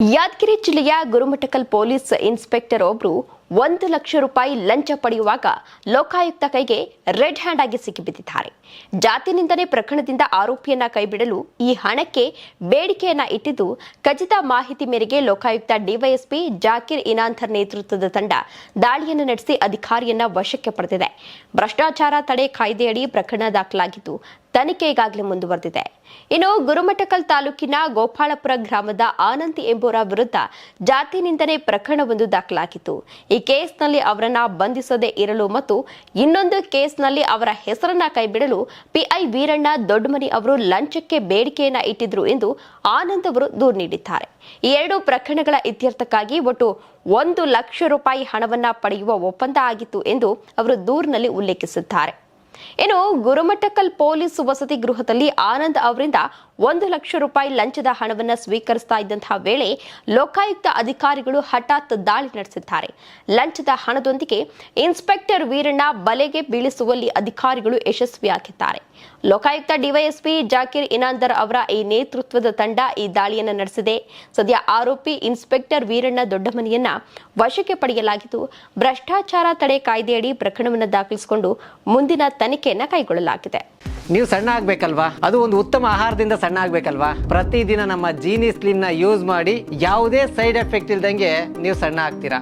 ಯಾದಗಿರಿ ಜಿಲ್ಲೆಯ Gurmatkal police inspector ಒಬ್ಬರು 1 ಲಕ್ಷ ರೂಪಾಯಿ ಲಂಚ ಪಡೆಯುವಾಗ ಲೋಕಾಯುಕ್ತ ಕೈಗೆ ರೆಡ್ ಹ್ಯಾಂಡ್ ಆಗಿ ಸಿಕ್ಕಿಬಿದ್ದಿದ್ದಾರೆ. ಜಾತಿ ನಿಂದನೆ ಪ್ರಕರಣದಿಂದ ಆರೋಪಿಯನ್ನ ಕೈಬಿಡಲು ಈ ಹಣಕ್ಕೆ ಬೇಡಿಕೆಯನ್ನ ಇಟ್ಟಿದ್ದು, ಖಚಿತ ಮಾಹಿತಿ ಮೇರೆಗೆ ಲೋಕಾಯುಕ್ತ ಡಿವೈಎಸ್ಪಿ ಜಾಕೀರ್ ಇನಾಂಧರ್ ನೇತೃತ್ವದ ತಂಡ ದಾಳಿಯನ್ನು ನಡೆಸಿ ಅಧಿಕಾರಿಯನ್ನ ವಶಕ್ಕೆ ಪಡೆದಿದೆ. ಭ್ರಷ್ಟಾಚಾರ ತಡೆ ಕಾಯ್ದೆಯಡಿ ಪ್ರಕರಣ ದಾಖಲಾಗಿದ್ದು ತನಿಖೆ ಈಗಾಗಲೇ ಮುಂದುವರೆದಿದೆ. ಇನ್ನು ಗುರುಮಠಕಲ್ ತಾಲೂಕಿನ ಗೋಪಾಳಪುರ ಗ್ರಾಮದ ಆನಂದಿ ಎಂಬುವರ ವಿರುದ್ಧ ಜಾತಿ ನಿಂದನೆ ಪ್ರಕರಣವೊಂದು ದಾಖಲಾಗಿತ್ತು. ಈ ಕೇಸ್ನಲ್ಲಿ ಅವರನ್ನ ಬಂಧಿಸದೇ ಇರಲು ಮತ್ತು ಇನ್ನೊಂದು ಕೇಸ್ನಲ್ಲಿ ಅವರ ಹೆಸರನ್ನ ಕೈಬಿಡಲು ಪಿಐ ವೀರಣ್ಣ ದೊಡ್ಡಮನಿ ಅವರು ಲಂಚಕ್ಕೆ ಬೇಡಿಕೆಯನ್ನ ಇಟ್ಟಿದ್ರು ಎಂದು ಆನಂದ್ ಅವರು ದೂರು ನೀಡಿದ್ದಾರೆ. ಈ ಎರಡು ಪ್ರಕರಣಗಳ ಇತ್ಯರ್ಥಕ್ಕಾಗಿ ಒಟ್ಟು 1 ಲಕ್ಷ ರೂಪಾಯಿ ಹಣವನ್ನ ಪಡೆಯುವ ಒಪ್ಪಂದ ಆಗಿತ್ತು ಎಂದು ಅವರು ದೂರಿನಲ್ಲಿ ಉಲ್ಲೇಖಿಸಿದ್ದಾರೆ. ಇನ್ನು ಗುರುಮಠಕಲ್ ಪೊಲೀಸ್ ವಸತಿ ಗೃಹದಲ್ಲಿ ಆನಂದ್ ಅವರಿಂದ 1 ಲಕ್ಷ ರೂಪಾಯಿ ಲಂಚದ ಹಣವನ್ನು ಸ್ವೀಕರಿಸ್ತಾ ಇದ್ದಂತಹ ವೇಳೆ ಲೋಕಾಯುಕ್ತ ಅಧಿಕಾರಿಗಳು ಹಠಾತ್ ದಾಳಿ ನಡೆಸಿದ್ದಾರೆ. ಲಂಚದ ಹಣದೊಂದಿಗೆ ಇನ್ಸ್ಪೆಕ್ಟರ್ ವೀರಣ್ಣ ಬಲೆಗೆ ಬೀಳಿಸುವಲ್ಲಿ ಅಧಿಕಾರಿಗಳು ಯಶಸ್ವಿಯಾಗಿದ್ದಾರೆ. ಲೋಕಾಯುಕ್ತ ಡಿವೈಎಸ್ಪಿ ಜಾಕೀರ್ ಇನಾಂಧರ್ ಅವರ ಈ ನೇತೃತ್ವದ ತಂಡ ಈ ದಾಳಿಯನ್ನು ನಡೆಸಿದೆ. ಸದ್ಯ ಆರೋಪಿ ಇನ್ಸ್ಪೆಕ್ಟರ್ ವೀರಣ್ಣ ದೊಡ್ಡಮನಿಯನ್ನ ವಶಕ್ಕೆ ಪಡೆಯಲಾಗಿದ್ದು, ಭ್ರಷ್ಟಾಚಾರ ತಡೆ ಕಾಯ್ದೆಯಡಿ ಪ್ರಕರಣವನ್ನು ದಾಖಲಿಸಿಕೊಂಡು ಮುಂದಿನ ತನಿಖೆಯನ್ನ ಕೈಗೊಳ್ಳಲಾಗಿದೆ. ನೀವು ಸಣ್ಣ ಆಗ್ಬೇಕಲ್ವಾ? ಅದು ಒಂದು ಉತ್ತಮ ಆಹಾರದಿಂದ ಸಣ್ಣ ಆಗ್ಬೇಕಲ್ವಾ? ಪ್ರತಿದಿನ ನಮ್ಮ ಜೀನಿ ಸ್ಲಿಮ್ ನ ಯೂಸ್ ಮಾಡಿ ಯಾವುದೇ ಸೈಡ್ ಎಫೆಕ್ಟ್ ಇಲ್ದಂಗೆ ನೀವು ಸಣ್ಣ ಆಗ್ತೀರಾ.